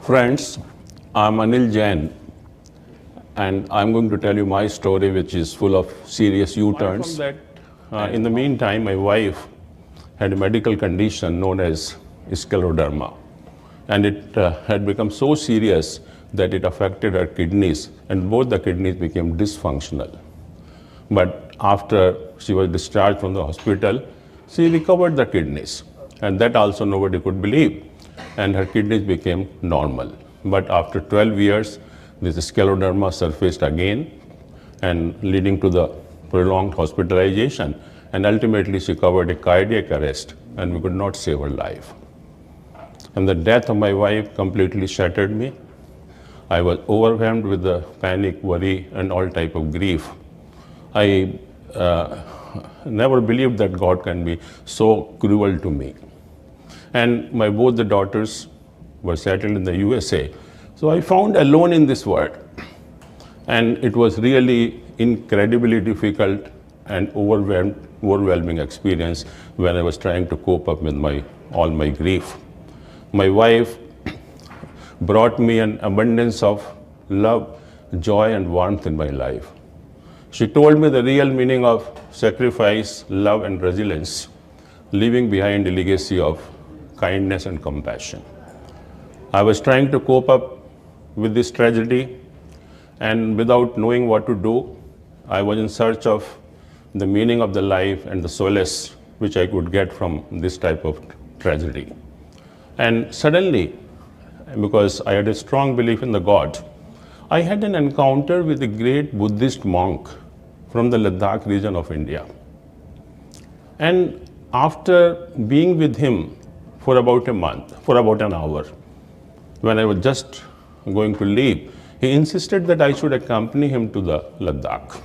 Friends, I'm Anil Jain, and I'm going to tell you my story, which is full of serious U-turns. In the meantime, my wife had a medical condition known as scleroderma, and it had become so serious that it affected her kidneys, and both the kidneys became dysfunctional. But after she was discharged from the hospital, she recovered the kidneys, and that also nobody could believe, and her kidneys became normal. But after 12 years, this scleroderma surfaced again, and leading to the prolonged hospitalization, and ultimately she suffered a cardiac arrest, and we could not save her life. And the death of my wife completely shattered me. I was overwhelmed with the panic, worry, and all type of grief. I never believed that God can be so cruel to me. And both the daughters were settled in the USA. So I found alone in this world. And it was really incredibly difficult and overwhelming experience when I was trying to cope up with all my grief. My wife brought me an abundance of love, joy, and warmth in my life. She told me the real meaning of sacrifice, love, and resilience, leaving behind a legacy of kindness and compassion. I was trying to cope up with this tragedy, and without knowing what to do, I was in search of the meaning of the life and the solace which I could get from this type of tragedy. And suddenly, because I had a strong belief in the God, I had an encounter with a great Buddhist monk from the Ladakh region of India. And after being with him for about an hour, when I was just going to leave, he insisted that I should accompany him to the Ladakh.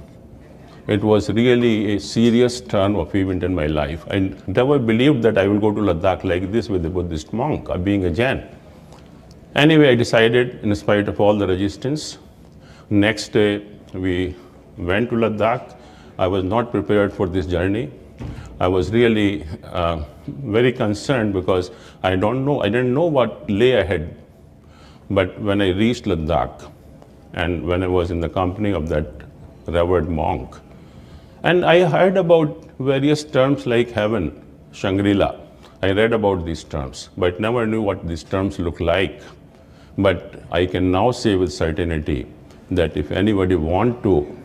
It was really a serious turn of event in my life. I never believed that I will go to Ladakh like this with a Buddhist monk, being a Jain. Anyway, I decided, in spite of all the resistance. Next day, we went to Ladakh. I was not prepared for this journey. I was really very concerned because I didn't know what lay ahead. But when I reached Ladakh, and when I was in the company of that revered monk, and I heard about various terms like heaven, Shangri-La. I read about these terms, but never knew what these terms look like. But I can now say with certainty that if anybody want to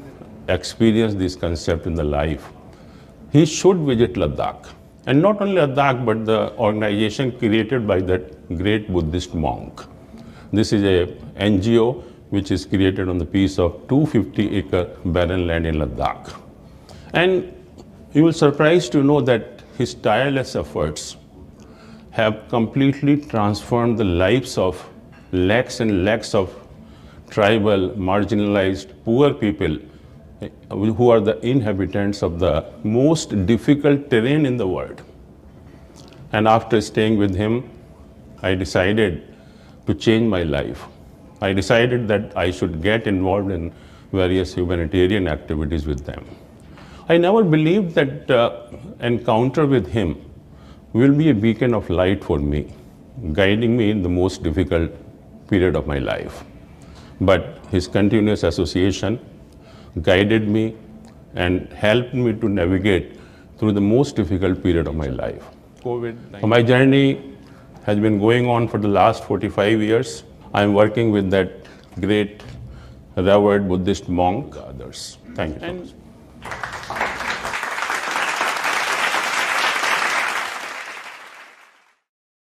experience this concept in the life, he should visit Ladakh. And not only Ladakh, but the organization created by that great Buddhist monk. This is a NGO which is created on the piece of 250-acre barren land in Ladakh. And you will be surprised to know that his tireless efforts have completely transformed the lives of lakhs and lakhs of tribal, marginalized, poor people who are the inhabitants of the most difficult terrain in the world. And after staying with him, I decided to change my life. I decided that I should get involved in various humanitarian activities with them. I never believed that encounter with him will be a beacon of light for me, guiding me in the most difficult period of my life. But his continuous association guided me and helped me to navigate through the most difficult period of my life. My journey has been going on for the last 45 years. I'm working with that great revered Buddhist monk, others. Thank you so much.